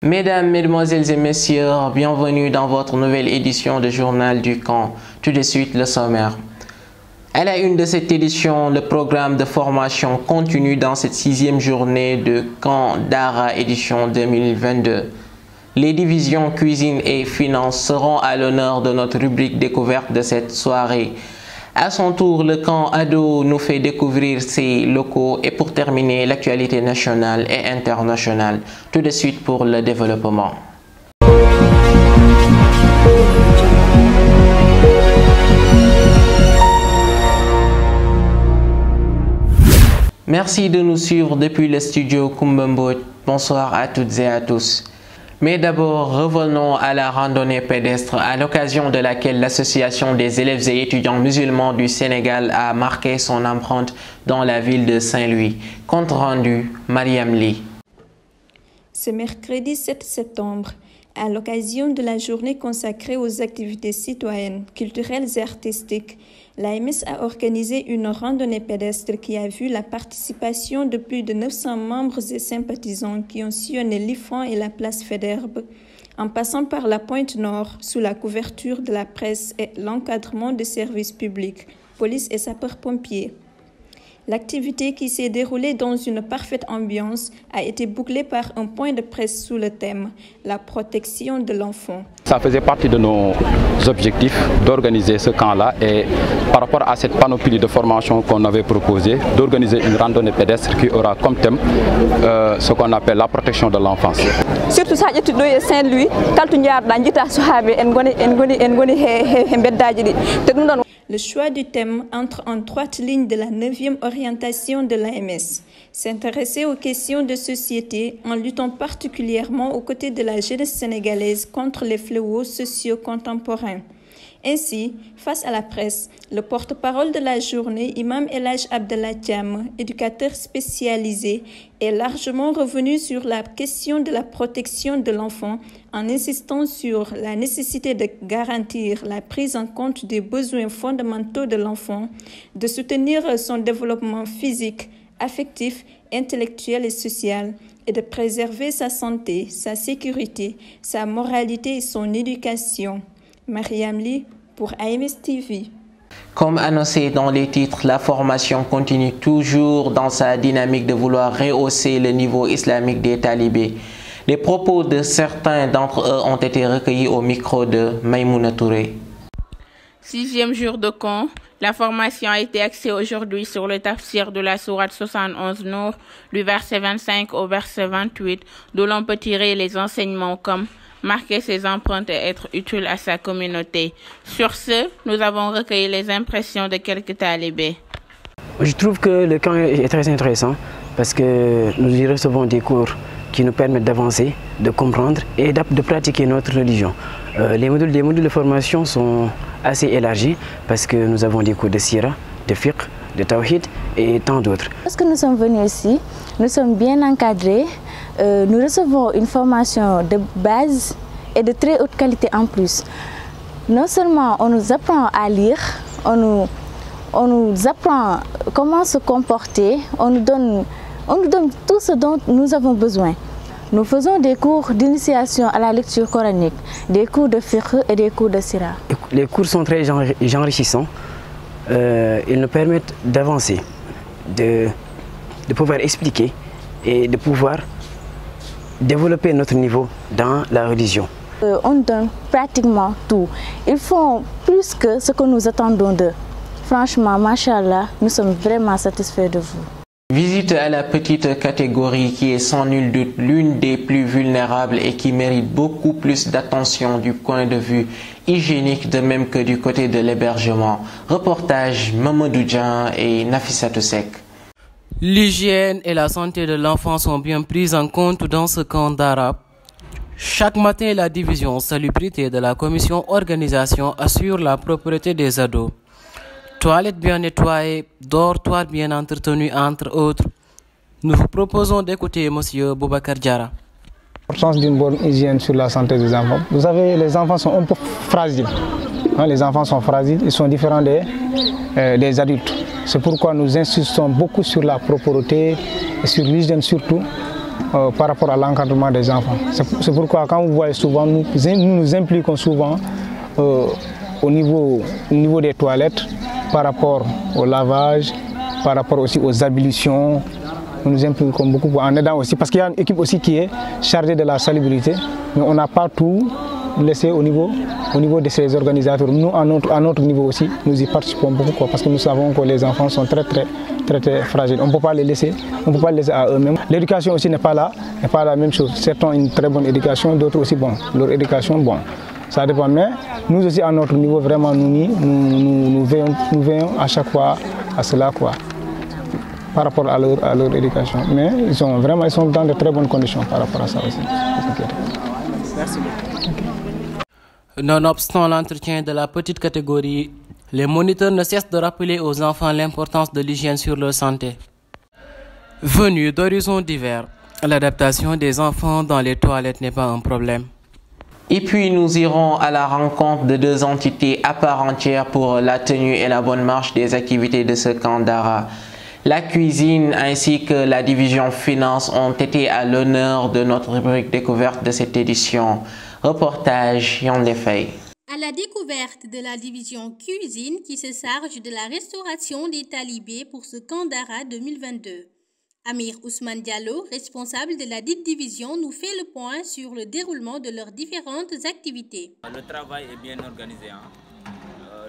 Mesdames, Mesdemoiselles et Messieurs, bienvenue dans votre nouvelle édition de Journal du Camp. Tout de suite, le sommaire. À la une de cette édition, le programme de formation continue dans cette 6e journée de Camp Dara édition 2022. Les divisions cuisine et finance seront à l'honneur de notre rubrique découverte de cette soirée. À son tour, le camp ado nous fait découvrir ses locaux et pour terminer, l'actualité nationale et internationale. Tout de suite pour le développement. Merci de nous suivre depuis le studio Kumbembo. Bonsoir à toutes et à tous. Mais d'abord, revenons à la randonnée pédestre, à l'occasion de laquelle l'Association des élèves et étudiants musulmans du Sénégal a marqué son empreinte dans la ville de Saint-Louis. Compte rendu, Mariam Ly. Ce mercredi 7 septembre, à l'occasion de la journée consacrée aux activités citoyennes, culturelles et artistiques, l'AMS a organisé une randonnée pédestre qui a vu la participation de plus de 900 membres et sympathisants qui ont sillonné l'IFAN et la place Faidherbe, en passant par la Pointe Nord sous la couverture de la presse et l'encadrement des services publics, police et sapeurs-pompiers. L'activité qui s'est déroulée dans une parfaite ambiance a été bouclée par un point de presse sous le thème « La protection de l'enfant ». Ça faisait partie de nos objectifs d'organiser ce camp-là et par rapport à cette panoplie de formation qu'on avait proposé, d'organiser une randonnée pédestre qui aura comme thème ce qu'on appelle la protection de l'enfance. Surtout ça, je Saint-Louis, le choix du thème entre en droite ligne de la 9e orientation de l'AMS. S'intéresser aux questions de société en luttant particulièrement aux côtés de la jeunesse sénégalaise contre les fléaux sociaux contemporains. Ainsi, face à la presse, le porte-parole de la journée, Imam El Hadj Abdallah Thiam, éducateur spécialisé, est largement revenu sur la question de la protection de l'enfant en insistant sur la nécessité de garantir la prise en compte des besoins fondamentaux de l'enfant, de soutenir son développement physique, affectif, intellectuel et social, et de préserver sa santé, sa sécurité, sa moralité et son éducation. Mariam Ly pour AMS TV. Comme annoncé dans les titres, la formation continue toujours dans sa dynamique de vouloir rehausser le niveau islamique des talibés. Les propos de certains d'entre eux ont été recueillis au micro de Maïmouna Touré. 6e jour de camp, la formation a été axée aujourd'hui sur le tafsir de la sourate 71 Nour, du verset 25 au verset 28, d'où l'on peut tirer les enseignements comme marquer ses empreintes et être utile à sa communauté. Sur ce, nous avons recueilli les impressions de quelques talibés. Je trouve que le camp est très intéressant parce que nous y recevons des cours qui nous permettent d'avancer, de comprendre et de pratiquer notre religion. Les modules de formation sont assez élargis parce que nous avons des cours de sira, de fiqh, de tawhid et tant d'autres. Lorsque nous sommes venus ici, nous sommes bien encadrés. Nous recevons une formation de base et de très haute qualité en plus. Non seulement on nous apprend à lire, on nous apprend comment se comporter, on nous donne tout ce dont nous avons besoin. Nous faisons des cours d'initiation à la lecture coranique, des cours de fiqh et des cours de sira. Les cours sont très enrichissants. Ils nous permettent d'avancer, de pouvoir expliquer et de pouvoir développer notre niveau dans la religion. On donne pratiquement tout. Ils font plus que ce que nous attendons d'eux. Franchement, machallah, nous sommes vraiment satisfaits de vous. Visite à la petite catégorie qui est sans nul doute l'une des plus vulnérables et qui mérite beaucoup plus d'attention du point de vue hygiénique de même que du côté de l'hébergement. Reportage Mamadou Dian et Nafissatou Seck. L'hygiène et la santé de l'enfant sont bien prises en compte dans ce camp d'Arab. Chaque matin, la division salubrité de la commission organisation assure la propreté des ados. Toilettes bien nettoyées, dortoirs bien entretenus, entre autres. Nous vous proposons d'écouter M. Boubacar Diarra. L'importance d'une bonne hygiène sur la santé des enfants. Vous savez, les enfants sont un peu fragiles. Les enfants sont fragiles, ils sont différents des adultes. C'est pourquoi nous insistons beaucoup sur la propreté et sur l'hygiène surtout par rapport à l'encadrement des enfants. C'est pourquoi quand vous voyez souvent, nous nous impliquons souvent au niveau des toilettes, par rapport au lavage, par rapport aussi aux ablutions. Nous nous impliquons beaucoup en aidant aussi, parce qu'il y a une équipe aussi qui est chargée de la salubrité, mais on n'a pas tout laissé au niveau de ces organisateurs. Nous, à notre niveau aussi, nous y participons beaucoup, parce que nous savons que les enfants sont très fragiles. On ne peut pas les laisser à eux-mêmes. L'éducation aussi n'est pas la même chose. Certains ont une très bonne éducation, d'autres aussi, bon, leur éducation, bon, ça dépend. Mais nous aussi, à notre niveau, vraiment, nous veillons à chaque fois à cela, quoi, par rapport à leur éducation. Mais ils sont dans de très bonnes conditions par rapport à ça aussi. Merci beaucoup. Nonobstant l'entretien de la petite catégorie, les moniteurs ne cessent de rappeler aux enfants l'importance de l'hygiène sur leur santé. Venus d'horizons divers, l'adaptation des enfants dans les toilettes n'est pas un problème. Et puis nous irons à la rencontre de deux entités à part entière pour la tenue et la bonne marche des activités de ce camp d'Ara. La cuisine ainsi que la division finance ont été à l'honneur de notre rubrique découverte de cette édition. Reportage Yon Lefay. À la découverte de la division cuisine qui se charge de la restauration des talibés pour ce camp d'Ara 2022. Amir Ousmane Diallo, responsable de la dite division, nous fait le point sur le déroulement de leurs différentes activités. Le travail est bien organisé.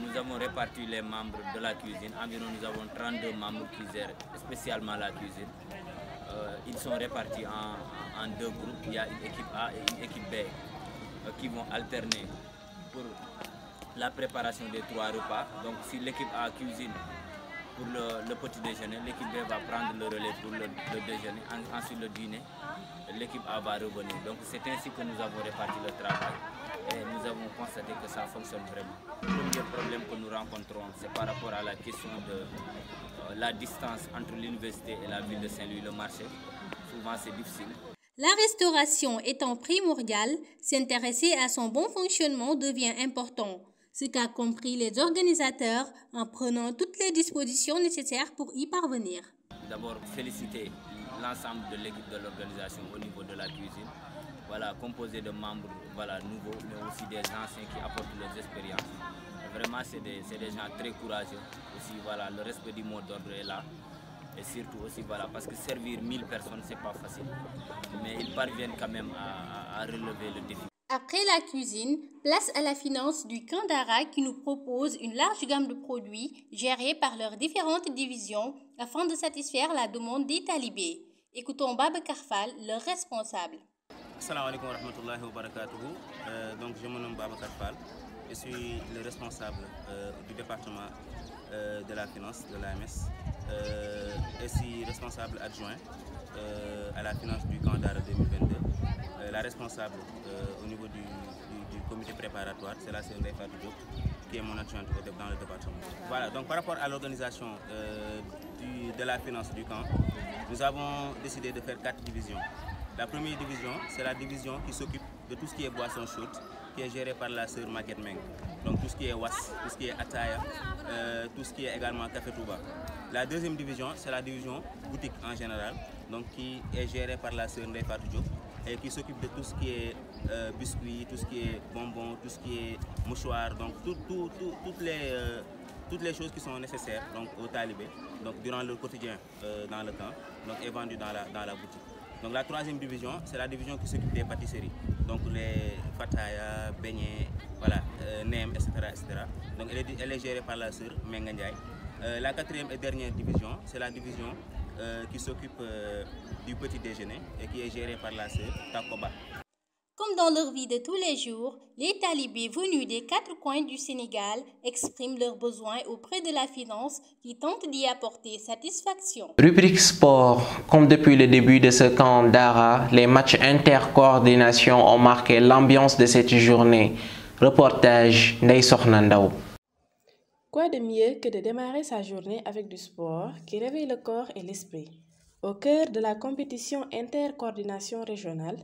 Nous avons réparti les membres de la cuisine. Environ nous avons 32 membres qui gèrent spécialement la cuisine. Ils sont répartis en deux groupes. Il y a une équipe A et une équipe B qui vont alterner pour la préparation des 3 repas. Donc si l'équipe A cuisine pour le petit déjeuner, l'équipe B va prendre le relais pour le déjeuner, ensuite le dîner, l'équipe A va revenir. Donc c'est ainsi que nous avons réparti le travail et nous avons constaté que ça fonctionne vraiment. Le premier problème que nous rencontrons, c'est par rapport à la question de la distance entre l'université et la ville de Saint-Louis, le marché. Souvent c'est difficile. La restauration étant primordiale, s'intéresser à son bon fonctionnement devient important. Ce qu'a compris les organisateurs en prenant toutes les dispositions nécessaires pour y parvenir. D'abord, féliciter l'ensemble de l'équipe de l'organisation au niveau de la cuisine, composée de membres nouveaux, mais aussi des anciens qui apportent leurs expériences. Vraiment, c'est des gens très courageux. Aussi, le respect du mot d'ordre est là. Et surtout aussi, parce que servir 1000 personnes, c'est pas facile. Mais ils parviennent quand même à relever le défi. Après la cuisine, place à la finance du camp d'Ara qui nous propose une large gamme de produits gérés par leurs différentes divisions afin de satisfaire la demande des talibés. Écoutons Babacar Fall, leur responsable. Assalamu alaikum wa rahmatullahi wa barakatuhu. Donc je me nomme Babacar Fall. Je suis le responsable du département de la finance de l'AMS. Je suis responsable adjoint à la finance du camp d'Ara 2022. La responsable au niveau du comité préparatoire, c'est la sœur Fatou Diop, qui est mon adjointe dans le département. Voilà, donc par rapport à l'organisation de la finance du camp, nous avons décidé de faire 4 divisions. La première division, c'est la division qui s'occupe de tout ce qui est boisson chaude, qui est gérée par la sœur Maguette Meng. Donc tout ce qui est was, tout ce qui est ataya, tout ce qui est également café touba. La deuxième division, c'est la division boutique en général, donc qui est gérée par la sœur Fatou Diop et qui s'occupe de tout ce qui est biscuits, tout ce qui est bonbons, tout ce qui est mouchoirs, donc toutes les choses qui sont nécessaires donc, aux talibés donc, durant leur quotidien dans le camp, donc est vendue dans la boutique. Donc la troisième division, c'est la division qui s'occupe des pâtisseries, donc les fataya, beignets, nem, etc., etc. Donc elle est gérée par la sœur Menga Ndiaye. La quatrième et dernière division, c'est la division qui s'occupe du petit déjeuner et qui est gérée par la sœur Takoba. Comme dans leur vie de tous les jours, les talibés venus des 4 coins du Sénégal expriment leurs besoins auprès de la finance qui tente d'y apporter satisfaction. Rubrique sport. Comme depuis le début de ce camp d'Ara, les matchs intercoordination ont marqué l'ambiance de cette journée. Reportage Ndeye Sokhna Ndaw. Quoi de mieux que de démarrer sa journée avec du sport qui réveille le corps et l'esprit. Au cœur de la compétition intercoordination régionale,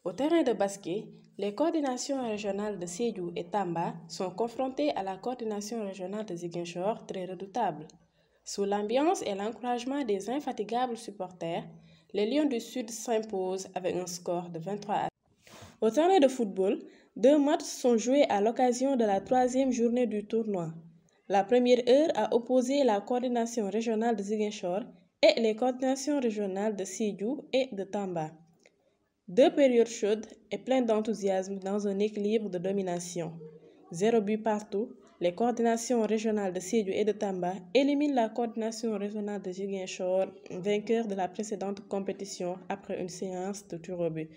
au terrain de basket, les coordinations régionales de Sédhiou et Tamba sont confrontées à la coordination régionale de Ziguinchor, très redoutable. Sous l'ambiance et l'encouragement des infatigables supporters, les Lions du Sud s'imposent avec un score de 23-1. Au terrain de football, 2 matchs sont joués à l'occasion de la 3e journée du tournoi. La première heure a opposé la coordination régionale de Ziguinchor et les coordinations régionales de Sédhiou et de Tamba. 2 périodes chaudes et pleines d'enthousiasme dans un équilibre de domination. 0 but partout, les coordinations régionales de Sédhiou et de Tamba éliminent la coordination régionale de Ziguinchor, vainqueur de la précédente compétition après une séance de tir au but.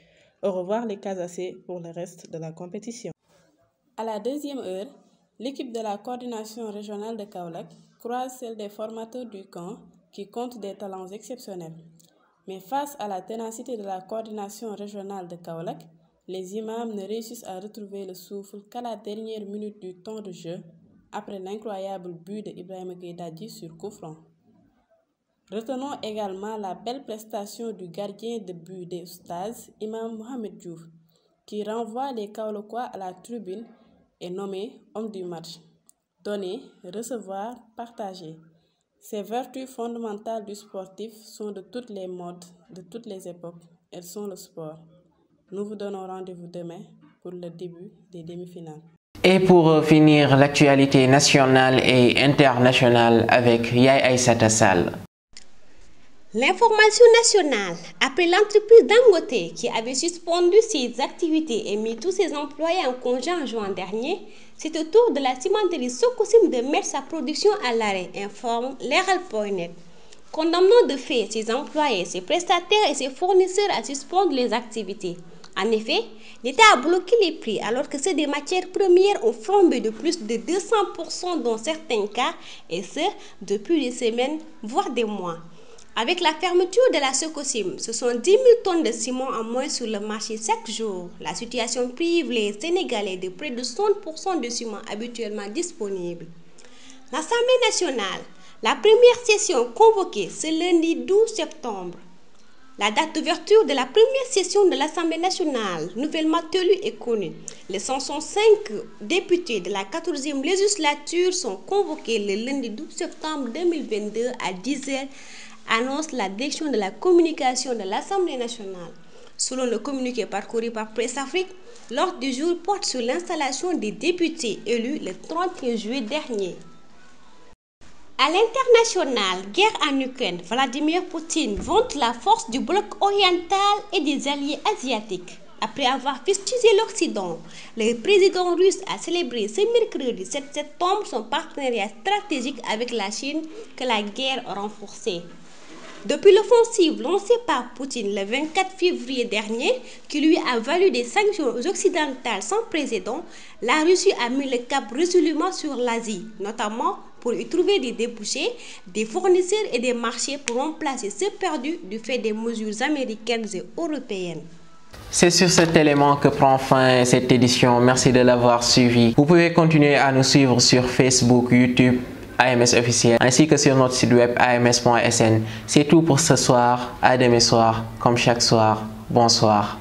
Au revoir les Casacés pour le reste de la compétition. À la 2e heure, l'équipe de la coordination régionale de Kaolack croise celle des formateurs du camp qui comptent des talents exceptionnels. Mais face à la ténacité de la coordination régionale de Kaolack, les imams ne réussissent à retrouver le souffle qu'à la dernière minute du temps de jeu, après l'incroyable but de Ibrahima Gueye sur coup franc. Retenons également la belle prestation du gardien de but des Oustaz, Imam Mohamed Diouf, qui renvoie les Kaolackois à la tribune et nommé homme du match. Donner, recevoir, partager. Ces vertus fondamentales du sportif sont de toutes les modes, de toutes les époques. Elles sont le sport. Nous vous donnons rendez-vous demain pour le début des demi-finales. Et pour finir, l'actualité nationale et internationale avec Yaye Aïssata Sall. L'information nationale, après l'entreprise Dangote qui avait suspendu ses activités et mis tous ses employés en congé en juin dernier, c'est au tour de la cimenterie Sococim de mettre sa production à l'arrêt, informe Leral.net. Condamnant de fait ses employés, ses prestataires et ses fournisseurs à suspendre les activités. En effet, l'État a bloqué les prix alors que ceux des matières premières ont flambé de plus de 200% dans certains cas, et ce, depuis des semaines, voire des mois. Avec la fermeture de la Sococim, ce sont 10 000 tonnes de ciment en moins sur le marché chaque jour. La situation prive les Sénégalais de près de 60% de ciment habituellement disponible. L'Assemblée nationale, la première session convoquée ce lundi 12 septembre. La date d'ouverture de la première session de l'Assemblée nationale, nouvellement élue, est connue. Les 105 députés de la 14e législature sont convoqués le lundi 12 septembre 2022 à 10h, annonce la direction de la communication de l'Assemblée nationale. Selon le communiqué parcouru par Presse Afrique, l'ordre du jour porte sur l'installation des députés élus le 31 juillet dernier. À l'international, guerre en Ukraine, Vladimir Poutine vante la force du bloc oriental et des alliés asiatiques. Après avoir fustigé l'Occident, le président russe a célébré ce mercredi 7 septembre son partenariat stratégique avec la Chine que la guerre a renforcé. Depuis l'offensive lancée par Poutine le 24 février dernier, qui lui a valu des sanctions occidentales sans précédent, la Russie a mis le cap résolument sur l'Asie, notamment pour y trouver des débouchés, des fournisseurs et des marchés pour remplacer ceux perdus du fait des mesures américaines et européennes. C'est sur cet élément que prend fin cette édition. Merci de l'avoir suivi. Vous pouvez continuer à nous suivre sur Facebook, YouTube, AMS officiel, ainsi que sur notre site web ams.sn. C'est tout pour ce soir. À demain soir, comme chaque soir. Bonsoir.